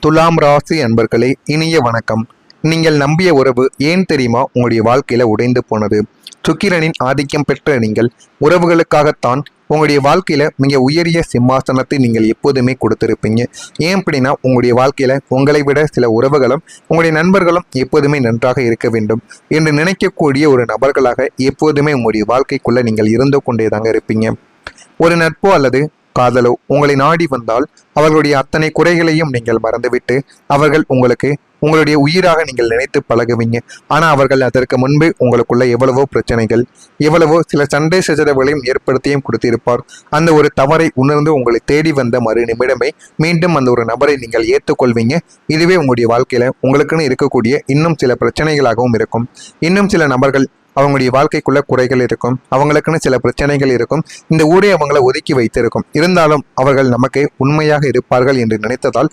துலாம் ராசி அன்பர்களே, இனிய வணக்கம். நீங்கள் நம்பிய உறவு ஏன் தெரியுமா உங்களுடைய வாழ்க்கையில உடைந்து போனது? சுக்கிரனின் ஆதிக்கம் பெற்ற நீங்கள் உறவுகளுக்காகத்தான் உங்களுடைய வாழ்க்கையில மிக உயரிய சிம்மாசனத்தை நீங்கள் எப்போதுமே கொடுத்திருப்பீங்க. ஏன் அப்படின்னா உங்களுடைய வாழ்க்கையில உங்களை விட சில உறவுகளும் உங்களுடைய நண்பர்களும் எப்போதுமே நன்றாக இருக்க வேண்டும் என்று நினைக்கக்கூடிய ஒரு நபர்களாக எப்போதுமே உங்களுடைய வாழ்க்கைக்குள்ள நீங்கள் இருந்து கொண்டேதாங்க இருப்பீங்க. ஒரு நட்போ அல்லது காதலோ உங்களை நாடி வந்தால் அவர்களுடைய அத்தனை குறைகளையும் நீங்கள் மறந்துவிட்டு அவர்கள் உங்களுடைய உயிராக நீங்கள் நினைத்து பழகுவீங்க. ஆனால் அவர்கள் அதற்கு முன்பு உங்களுக்குள்ள எவ்வளவோ பிரச்சனைகள், எவ்வளவோ சில சண்டை சச்சரவுகளையும் ஏற்படுத்தியும் கொடுத்திருப்பார். அந்த ஒரு தவறை உணர்ந்து உங்களை தேடி வந்த மறு நிமிடமே மீண்டும் அந்த ஒரு நபரை நீங்கள் ஏற்றுக்கொள்வீங்க. இதுவே உங்களுடைய வாழ்க்கையில உங்களுக்குன்னு இருக்கக்கூடிய இன்னும் சில பிரச்சனைகளாகவும் இருக்கும். இன்னும் சில நபர்கள் அவங்களுடைய வாழ்க்கைக்குள்ள குறைகள் இருக்கும், அவங்களுக்குன்னு சில பிரச்சனைகள் இருக்கும். இந்த ஊரே அவங்களை ஒதுக்கி வைத்திருக்கும். இருந்தாலும் அவர்கள் நமக்கு உண்மையாக இருப்பார்கள் என்று நினைத்ததால்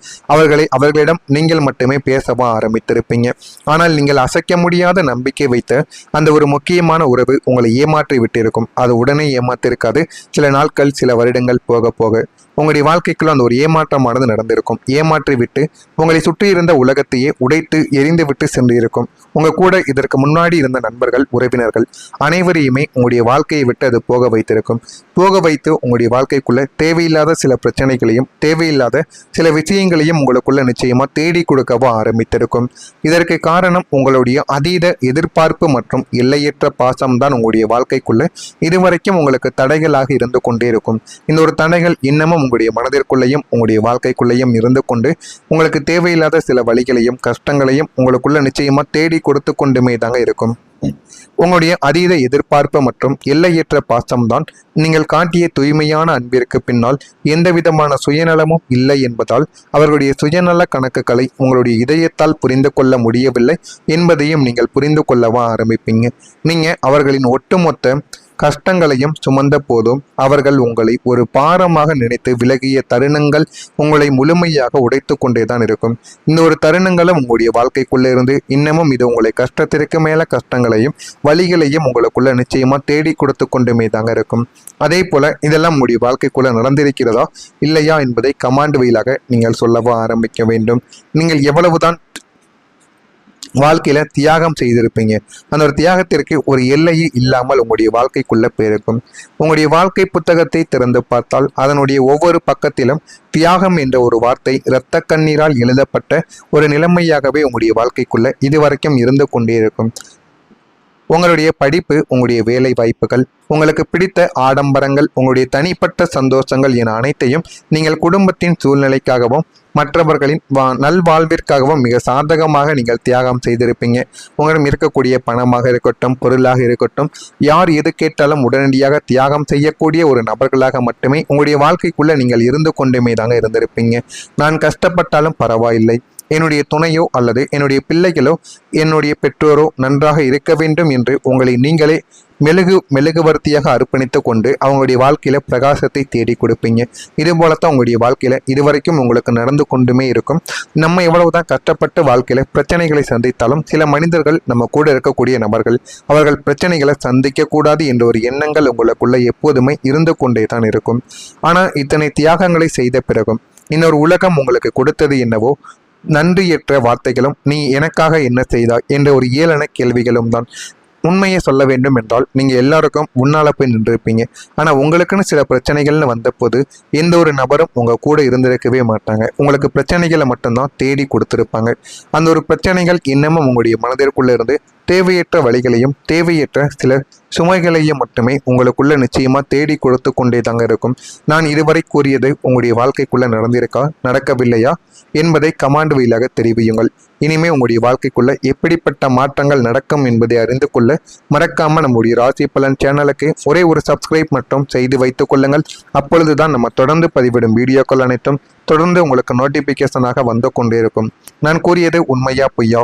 அவர்களிடம் நீங்கள் மட்டுமே பேசவா ஆரம்பித்திருப்பீங்க. ஆனால் நீங்கள் அசைக்க முடியாத நம்பிக்கை வைத்த அந்த ஒரு முக்கியமான உறவு உங்களை ஏமாற்றி விட்டிருக்கும். அது உடனே ஏமாத்திருக்காது. சில நாட்கள், சில வருடங்கள் போக போக உங்களுடைய வாழ்க்கைக்குள்ள அந்த ஒரு ஏமாற்றமானது நடந்திருக்கும். ஏமாற்றி விட்டு உங்களை சுற்றி இருந்த உலகத்தையே உடைத்து எரிந்து விட்டு சென்று இருக்கும். உங்க கூட இதற்கு முன்னாடி இருந்த நண்பர்கள், உறவினர்கள் அனைவரையுமே உங்களுடைய வாழ்க்கையை விட்டு அது போக வைத்திருக்கும். போக வைத்து உங்களுடைய வாழ்க்கைக்குள்ள தேவையில்லாத சில பிரச்சனைகளையும் தேவையில்லாத சில விஷயங்களையும் உங்களுக்குள்ள நிச்சயமா தேடி கொடுக்கவோ ஆரம்பித்திருக்கும். இதற்கு காரணம் உங்களுடைய அதீத எதிர்பார்ப்பு மற்றும் எல்லையற்ற பாசம்தான் உங்களுடைய வாழ்க்கைக்குள்ள இதுவரைக்கும் உங்களுக்கு தடைகளாக இருந்து கொண்டே இருக்கும். இந்த ஒரு தடைகள் இன்னமும் உங்களுடைய மனதிற்குள்ளேயும் உங்களுடைய வாழ்க்கைக்குள்ளேயும் இருந்து கொண்டு உங்களுக்கு தேவையில்லாத சில வழிகளையும் கஷ்டங்களையும் உங்களுக்குள்ள நிச்சயமா தேடி கொடுத்து கொண்டுமே தாங்க இருக்கும். உங்களுடைய அதீத எதிர்பார்ப்பு மற்றும் எல்லையற்ற பாசம்தான் நீங்கள் காட்டிய தூய்மையான அன்பிற்கு பின்னால் எந்த விதமான சுயநலமும் இல்லை என்பதால் அவர்களுடைய சுயநல கணக்குகளை உங்களுடைய இதயத்தால் புரிந்து கொள்ள முடியவில்லை என்பதையும் நீங்கள் புரிந்து கொள்ளவா ஆரம்பிப்பீங்க. நீங்க அவர்களின் ஒட்டுமொத்த கஷ்டங்களையும் சுமந்த போதும் அவர்கள் உங்களை ஒரு பாரமாக நினைத்து விலகிய தருணங்கள் உங்களை முழுமையாக உடைத்து கொண்டேதான் இருக்கும். இந்த ஒரு தருணங்களும் உங்களுடைய வாழ்க்கைக்குள்ள இருந்து இன்னமும் இது உங்களை கஷ்டத்திற்கு மேல கஷ்டங்களையும் வழிகளையும் உங்களுக்குள்ள நிச்சயமா தேடி கொடுத்து கொண்டுமே தாங்க இருக்கும். அதே போல இதெல்லாம் உங்களுடைய வாழ்க்கைக்குள்ள நடந்திருக்கிறதா இல்லையா என்பதை கமாண்ட் வழியாக நீங்கள் சொல்லவா ஆரம்பிக்க வேண்டும். நீங்கள் எவ்வளவுதான் வாழ்க்கையில தியாகம் செய்திருப்பீங்க, அந்த ஒரு தியாகத்திற்கு ஒரு எல்லையே இல்லாமல் உங்களுடைய வாழ்க்கைக்குள்ள போயிருக்கும். உங்களுடைய வாழ்க்கை புத்தகத்தை திறந்து பார்த்தால் அதனுடைய ஒவ்வொரு பக்கத்திலும் தியாகம் என்ற ஒரு வார்த்தை இரத்த கண்ணீரால் எழுதப்பட்ட ஒரு நிலைமையாகவே உங்களுடைய வாழ்க்கைக்குள்ள இதுவரைக்கும் இருந்து கொண்டே இருக்கும். உங்களுடைய படிப்பு, உங்களுடைய வேலை வாய்ப்புகள், உங்களுக்கு பிடித்த ஆடம்பரங்கள், உங்களுடைய தனிப்பட்ட சந்தோஷங்கள் என அனைத்தையும் நீங்கள் குடும்பத்தின் சூழ்நிலைக்காகவும் மற்றவர்களின் நல்வாழ்விற்காகவும் மிக சாதகமாக நீங்கள் தியாகம் செய்திருப்பீங்க. உங்களிடம் இருக்கக்கூடிய பணமாக இருக்கட்டும், பொருளாக இருக்கட்டும், யார் எது கேட்டாலும் உடனடியாக தியாகம் செய்யக்கூடிய ஒரு நபர்களாக மட்டுமே உங்களுடைய வாழ்க்கைக்குள்ள நீங்கள் இருந்து கொண்டுமே தாங்க இருந்திருப்பீங்க. நான் கஷ்டப்பட்டாலும் பரவாயில்லை, என்னுடைய துணையோ அல்லது என்னுடைய பிள்ளைகளோ என்னுடைய பெற்றோரோ நன்றாக இருக்க வேண்டும் என்று உங்களை நீங்களே மெழுகுவர்த்தியாக அர்ப்பணித்து கொண்டு அவங்களுடைய வாழ்க்கையில பிரகாசத்தை தேடி கொடுப்பீங்க. இது போலத்தான் உங்களுடைய வாழ்க்கையில இதுவரைக்கும் உங்களுக்கு நடந்து கொண்டுமே இருக்கும். நம்ம எவ்வளவுதான் கஷ்டப்பட்டு வாழ்க்கையில பிரச்சனைகளை சந்தித்தாலும் சில மனிதர்கள் நம்ம கூட இருக்கக்கூடிய நபர்கள் அவர்கள் பிரச்சனைகளை சந்திக்க கூடாது என்ற ஒரு எண்ணங்கள் உங்களுக்குள்ள எப்போதுமே இருந்து கொண்டே தான் இருக்கும். ஆனா இத்தனை தியாகங்களை செய்த பிறகும் இன்னொரு உலகம் உங்களுக்கு கொடுத்தது என்னவோ நன்றியற்ற வார்த்தைகளும் நீ எனக்காக என்ன செய்தாய் என்ற ஒரு ஏளன கேள்விகளும் தான். உண்மையை சொல்ல வேண்டும் என்றால் நீங்க எல்லாருக்கும் முன்னால போய் நின்றுருப்பீங்க. ஆனா உங்களுக்குன்னு சில பிரச்சனைகள்னு வந்த போது எந்த ஒரு நபரும் உங்க கூட இருந்திருக்கவே மாட்டாங்க. உங்களுக்கு பிரச்சனைகளை மட்டும்தான் தேடி கொடுத்திருப்பாங்க. அந்த ஒரு பிரச்சனைகள் இன்னமும் உங்களுடைய மனதிற்குள்ள இருந்து தேவையற்ற வழிகளையும் தேவையற்ற சில சுமைகளையும் மட்டுமே உங்களுக்குள்ள நிச்சயமா தேடி கொடுத்து கொண்டே தாங்க இருக்கும். நான் இதுவரை கூறியது உங்களுடைய வாழ்க்கைக்குள்ள நடந்திருக்கா, நடக்கவில்லையா என்பதை கமாண்ட் வழியாக தெரிவியுங்கள். இனிமே உங்களுடைய வாழ்க்கைக்குள்ள எப்படிப்பட்ட மாற்றங்கள் நடக்கும் என்பதை அறிந்து கொள்ள மறக்காம நம்முடைய ராசி பலன் சேனலுக்கு ஒரே ஒரு சப்ஸ்கிரைப் மட்டும் செய்து வைத்துக் கொள்ளுங்கள். அப்பொழுதுதான் நம்ம தொடர்ந்து பதிவிடும் வீடியோக்கள் அனைத்தும் தொடர்ந்து உங்களுக்கு நோட்டிபிகேஷனாக வந்து கொண்டே இருக்கும். நான் கூறியது உண்மையா பொய்யா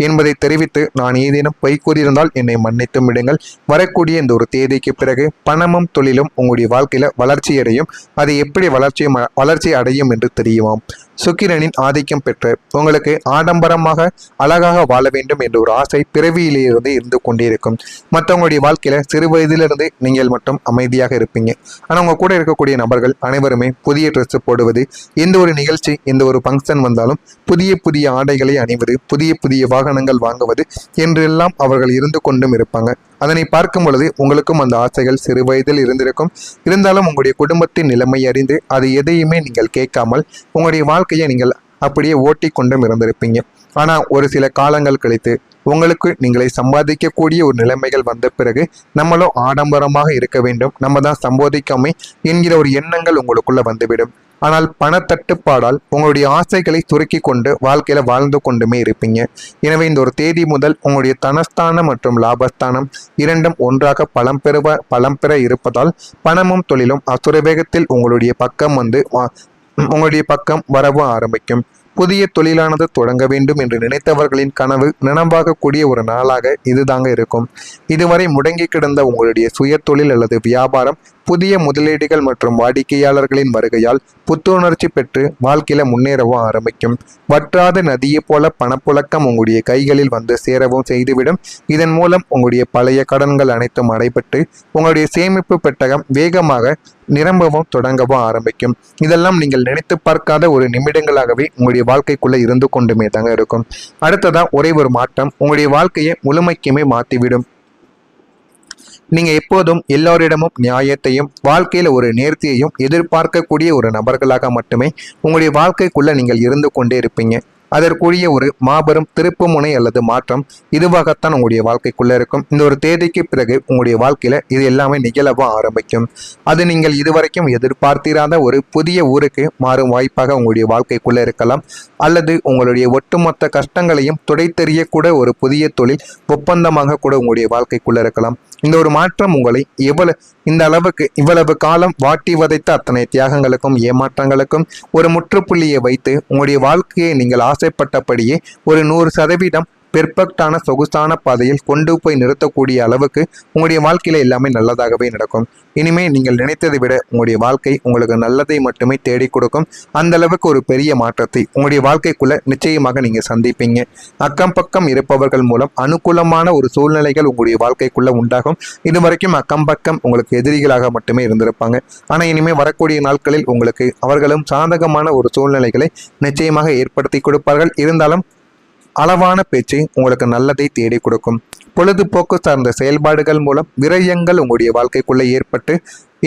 என்பதை தெரிவித்து நான் ஏதேனும் பொய் கூறியிருந்தால் என்னை மன்னித்து விடுங்கள். வரக்கூடிய இந்த ஒரு தேதிக்கு பிறகு பணமும் தொழிலும் உங்களுடைய வாழ்க்கையில வளர்ச்சி அடையும். அது எப்படி வளர்ச்சி அடையும் என்று தெரியுமாம். சுக்கிரனின் ஆதிக்கம் பெற்று உங்களுக்கு ஆடம்பரமாக அழகாக வாழ வேண்டும் என்ற ஒரு ஆசை பிறவியிலிருந்து இருந்து கொண்டே இருக்கும். மற்றவங்களுடைய வாழ்க்கையில சிறு வயதிலிருந்து நீங்கள் மட்டும் அமைதியாக இருப்பீங்க. ஆனால் உங்க கூட இருக்கக்கூடிய நபர்கள் அனைவருமே புதிய ட்ரெஸ் போடுவது, எந்த ஒரு நிகழ்ச்சி எந்த ஒரு ஃபங்க்ஷன் வந்தாலும் புதிய புதிய ஆடைகளை அணிவது, புதிய புதிய வாகனங்கள் வாங்குவது என்றெல்லாம் அவர்கள் இருந்து கொண்டும் இருப்பாங்க. அதனை பார்க்கும் பொழுது உங்களுக்கும் அந்த ஆசைகள் சிறு வயதில் இருந்திருக்கும். இருந்தாலும் உங்களுடைய குடும்பத்தின் நிலைமை அறிந்து அது எதையுமே நீங்கள் கேட்காமல் உங்களுடைய வாழ்க்கையை நீங்கள் அப்படியே ஓட்டி கொண்டும் இருந்திருப்பீங்க. ஆனால் ஒரு சில காலங்கள் கழித்து உங்களுக்கு நீங்களை சம்பாதிக்கக்கூடிய ஒரு நிலைமைகள் வந்த பிறகு நம்மளும் ஆடம்பரமாக இருக்க வேண்டும், நம்ம தான் சம்பாதிக்காமை என்கிற ஒரு எண்ணங்கள் உங்களுக்குள்ள வந்துவிடும். ஆனால் பணத்தட்டுப்பாடால் உங்களுடைய ஆசைகளை சுருக்கி கொண்டு வாழ்க்கையில வாழ்ந்து கொண்டுமே இருப்பீங்க. எனவே இந்த ஒரு தேதி முதல் உங்களுடைய தனஸ்தானம் மற்றும் லாபஸ்தானம் இரண்டும் ஒன்றாக பலம் பெற இருப்பதால் பணமும் தொழிலும் அசுர வேகத்தில் உங்களுடைய பக்கம் வரவும் ஆரம்பிக்கும். புதிய தொழிலானது தொடங்க வேண்டும் என்று நினைத்தவர்களின் கனவு நனவாகக்கூடிய ஒரு நாளாக இதுதாங்க இருக்கும். இதுவரை முடங்கி கிடந்த உங்களுடைய சுய தொழில் அல்லது வியாபாரம் புதிய முதலீடுகள் மற்றும் வாடிக்கையாளர்களின் வருகையால் புத்துணர்ச்சி பெற்று வாழ்க்கையில முன்னேறவும் ஆரம்பிக்கும். வற்றாத நதியை போல பணப்புழக்கம் உங்களுடைய கைகளில் வந்து சேரவும் செய்துவிடும். இதன் மூலம் உங்களுடைய பழைய கடன்கள் அனைத்தும் அடைபட்டு உங்களுடைய சேமிப்பு பெட்டகம் வேகமாக நிரம்பவும் தொடங்கவும் ஆரம்பிக்கும். இதெல்லாம் நீங்கள் நினைத்து பார்க்காத ஒரு நிமிடங்களாகவே உங்களுடைய வாழ்க்கைக்குள்ள இருந்து கொண்டுமே தாங்க இருக்கும். அடுத்ததா ஒரே ஒரு மாற்றம் உங்களுடைய வாழ்க்கையை முழுமைக்குமே மாற்றிவிடும். நீங்க எப்போதும் எல்லோரிடமும் நியாயத்தையும் வாழ்க்கையில ஒரு நேர்த்தியையும் எதிர்பார்க்கக்கூடிய ஒரு நபர்களாக மட்டுமே உங்களுடைய வாழ்க்கைக்குள்ள நீங்கள் இருந்து கொண்டே இருப்பீங்க. அதற்குரிய ஒரு மாபெரும் திருப்பு முனை அல்லது மாற்றம் இதுவாகத்தான் உங்களுடைய வாழ்க்கைக்குள்ள இருக்கும். இந்த ஒரு தேதிக்கு பிறகு உங்களுடைய வாழ்க்கையில இது எல்லாமே நிகழவா ஆரம்பிக்கும். அது நீங்கள் இதுவரைக்கும் எதிர்பார்த்திராத ஒரு புதிய ஊருக்கு மாறும் வாய்ப்பாக உங்களுடைய வாழ்க்கைக்குள்ள இருக்கலாம். அல்லது உங்களுடைய ஒட்டுமொத்த கஷ்டங்களையும் துடைத்தெறியக்கூட ஒரு புதிய தொழில் ஒப்பந்தமாக கூட உங்களுடைய வாழ்க்கைக்குள்ள இருக்கலாம். இந்த ஒரு மாற்றம் உங்களை இவ்வளவு காலம் வாட்டி வதைத்த அத்தனை தியாகங்களுக்கும் ஏமாற்றங்களுக்கும் ஒரு முற்றுப்புள்ளியை வைத்து உங்களுடைய வாழ்க்கையை நீங்கள் ஆசைப்பட்டபடியே ஒரு 100% பெர்ஃபெக்டான சொகுசான பாதையில் கொண்டு போய் நிறுத்தக்கூடிய அளவுக்கு உங்களுடைய வாழ்க்கையில எல்லாமே நல்லதாகவே நடக்கும். இனிமே நீங்கள் நினைத்ததை விட உங்களுடைய வாழ்க்கை உங்களுக்கு நல்லதை மட்டுமே தேடி கொடுக்கும். அந்த அளவுக்கு ஒரு பெரிய மாற்றத்தை உங்களுடைய வாழ்க்கைக்குள்ள நிச்சயமாக நீங்க சந்திப்பீங்க. அக்கம் பக்கம் இருப்பவர்கள் மூலம் அனுகூலமான ஒரு சூழ்நிலைகள் உங்களுடைய வாழ்க்கைக்குள்ள உண்டாகும். இதுவரைக்கும் அக்கம் பக்கம் உங்களுக்கு எதிரிகளாக மட்டுமே இருந்திருப்பாங்க. ஆனா இனிமே வரக்கூடிய நாட்களில் உங்களுக்கு அவர்களும் சாதகமான ஒரு சூழ்நிலைகளை நிச்சயமாக ஏற்படுத்தி கொடுப்பார்கள். இருந்தாலும் அளவான பேச்சு உங்களுக்கு நல்லதை தேடி கொடுக்கும். பொழுதுபோக்கு சார்ந்த செயல்பாடுகள் மூலம் விரயங்கள் உங்களுடைய வாழ்க்கைக்குள்ள உண்டாகும். அதனை பார்க்கும் பொழுது உங்களுக்கும் அந்த ஆசைகள் சிறு வயதில் இருந்திருக்கும். இருந்தாலும் உங்களுடைய வாழ்க்கையை முழுமைக்குமே மாற்றிவிடும். பொழுதுபோக்கு சார்ந்த செயல்பாடுகள் மூலம் விரயங்கள் உங்களுடைய வாழ்க்கைக்குள்ள ஏற்பட்டு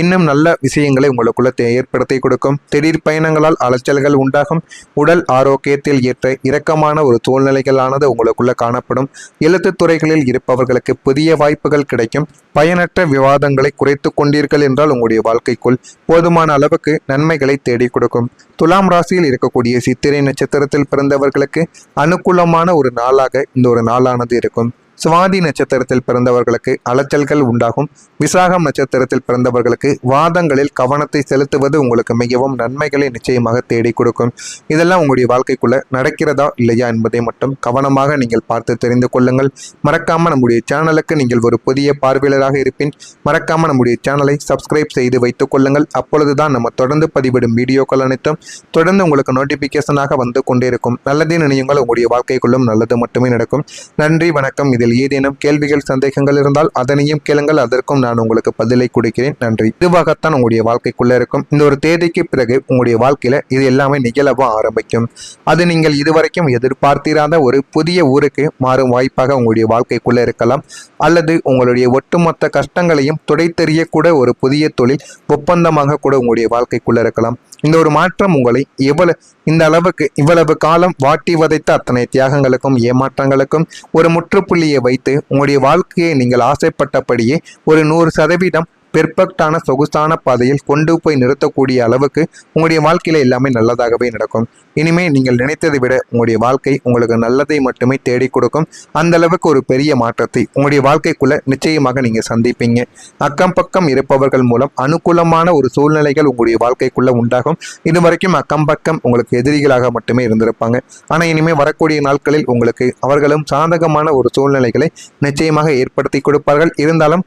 இன்னும் நல்ல விஷயங்களை உங்களுக்குள்ள ஏற்படுத்தி கொடுக்கும். திடீர் பயணங்களால் அலைச்சல்கள் உண்டாகும். உடல் ஆரோக்கியத்தில் ஏற்ற இரக்கமான ஒரு சூழ்நிலைகளானது உங்களுக்குள்ள காணப்படும். எழுத்து துறைகளில் இருப்பவர்களுக்கு புதிய வாய்ப்புகள் கிடைக்கும். பயனற்ற விவாதங்களை குறைத்து கொண்டீர்கள் என்றால் உங்களுடைய வாழ்க்கைக்குள் போதுமான அளவுக்கு நன்மைகளை தேடி கொடுக்கும். துலாம் ராசியில் இருக்கக்கூடிய சித்திரை நட்சத்திரத்தில் பிறந்தவர்களுக்கு அனுகூலமான ஒரு நாளாக இந்த ஒரு நாளானது இருக்கும். சுவாதி நட்சத்திரத்தில் பிறந்தவர்களுக்கு அலைச்சல்கள் உண்டாகும். விசாகம் நட்சத்திரத்தில் பிறந்தவர்களுக்கு வாதங்களில் கவனத்தை செலுத்துவது உங்களுக்கு மிகவும் நன்மைகளை நிச்சயமாக தேடி கொடுக்கும். இதெல்லாம் உங்களுடைய வாழ்க்கைக்குள்ள நடக்கிறதா இல்லையா என்பதை மட்டும் கவனமாக நீங்கள் பார்த்து தெரிந்து கொள்ளுங்கள். மறக்காம நம்முடைய சேனலுக்கு நீங்கள் ஒரு புதிய பார்வையாளராக இருப்பின் மறக்காம நம்முடைய சேனலை சப்ஸ்கிரைப் செய்து வைத்துக் கொள்ளுங்கள். அப்பொழுதுதான் நம்ம தொடர்ந்து பதிவிடும் வீடியோக்கள் அனைத்தும் தொடர்ந்து உங்களுக்கு நோட்டிபிகேஷனாக வந்து கொண்டே இருக்கும். நல்லதே நினையுங்கள், உங்களுடைய வாழ்க்கைக்குள்ளும் நல்லது மட்டுமே நடக்கும். நன்றி, வணக்கம். இதில் ஏதேனும் கேள்விகள் சந்தேகங்கள் இருந்தால் அதனையும் கேளுங்கள், அதற்கும் நான் உங்களுக்கு பதிலை கொடுக்கிறேன். நன்றி. இதுவாகத்தான் உங்களுடைய வாழ்க்கைக்குள்ள இருக்கும். இந்த ஒரு தேதிக்கு பிறகு உங்களுடைய வாழ்க்கையில இது எல்லாமே நிகழவும் ஆரம்பிக்கும். அது நீங்கள் இதுவரைக்கும் எதிர்பார்த்திராத ஒரு புதிய ஊருக்கு மாறும் வாய்ப்பாக உங்களுடைய வாழ்க்கைக்குள்ள இருக்கலாம். அல்லது உங்களுடைய ஒட்டுமொத்த கஷ்டங்களையும் துடைத்தெறியக்கூட ஒரு புதிய தொழில் ஒப்பந்தமாக கூட உங்களுடைய வாழ்க்கைக்குள்ள இருக்கலாம். இந்த ஒரு மாற்றம் உங்களை இவ்வளவு காலம் வாட்டி வதைத்த அத்தனை தியாகங்களுக்கும் ஏமாற்றங்களுக்கும் ஒரு முற்றுப்புள்ளியை வைத்து உங்களுடைய வாழ்க்கையை நீங்கள் ஆசைப்பட்டபடியே ஒரு 100% பெர்ஃபெக்டான சொகுசான பாதையில் கொண்டு போய் நிறுத்தக்கூடிய அளவுக்கு உங்களுடைய வாழ்க்கையில எல்லாமே நல்லதாகவே நடக்கும். இனிமே நீங்கள் நினைத்ததை விட உங்களுடைய வாழ்க்கை உங்களுக்கு நல்லதை மட்டுமே தேடி கொடுக்கும். அந்த அளவுக்கு ஒரு பெரிய மாற்றத்தை உங்களுடைய வாழ்க்கைக்குள்ள நிச்சயமாக நீங்க சந்திப்பீங்க. அக்கம் பக்கம் இருப்பவர்கள் மூலம் அனுகூலமான ஒரு சூழ்நிலைகள் உங்களுடைய வாழ்க்கைக்குள்ள உண்டாகும். இதுவரைக்கும் அக்கம் பக்கம் உங்களுக்கு எதிரிகளாக மட்டுமே இருந்திருப்பாங்க. ஆனா இனிமே வரக்கூடிய நாட்களில் உங்களுக்கு அவர்களும் சாதகமான ஒரு சூழ்நிலைகளை நிச்சயமாக ஏற்படுத்தி கொடுப்பார்கள். இருந்தாலும்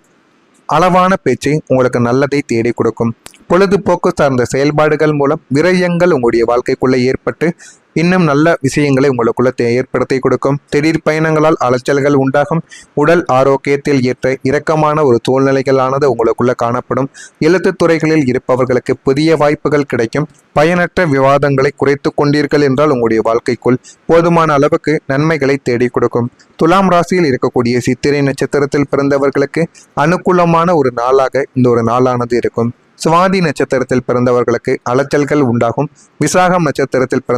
அளவான பேச்சு உங்களுக்கு நல்லதை தேடி கொடுக்கும். பொழுதுபோக்கு சார்ந்த செயல்பாடுகள் மூலம் விரயங்கள் உங்களுடைய வாழ்க்கைக்குள்ள ஏற்பட்டு இன்னும் நல்ல விஷயங்களை உங்களுக்குள்ள ஏற்படுத்தி கொடுக்கும். திடீர் பயணங்களால் அலைச்சல்கள் உண்டாகும். உடல் ஆரோக்கியத்தில் ஏற்ற இரக்கமான ஒரு சூழ்நிலைகளானது உங்களுக்குள்ள காணப்படும். எழுத்துத் துறைகளில் இருப்பவர்களுக்கு புதிய வாய்ப்புகள் கிடைக்கும். பயனற்ற விவாதங்களை குறைத்து கொண்டீர்கள் என்றால் உங்களுடைய வாழ்க்கைக்குள் போதுமான அளவுக்கு நன்மைகளை தேடி கொடுக்கும். துலாம் ராசியில் இருக்கக்கூடிய சித்திரை நட்சத்திரத்தில் பிறந்தவர்களுக்கு அனுகூலமான ஒரு நாளாக இந்த ஒரு நாளானது இருக்கும். சுவாதி நட்சத்திரத்தில் பிறந்தவர்களுக்கு அலைச்சல்கள் உண்டாகும். விசாகம் நட்சத்திரத்தில் பிறந்த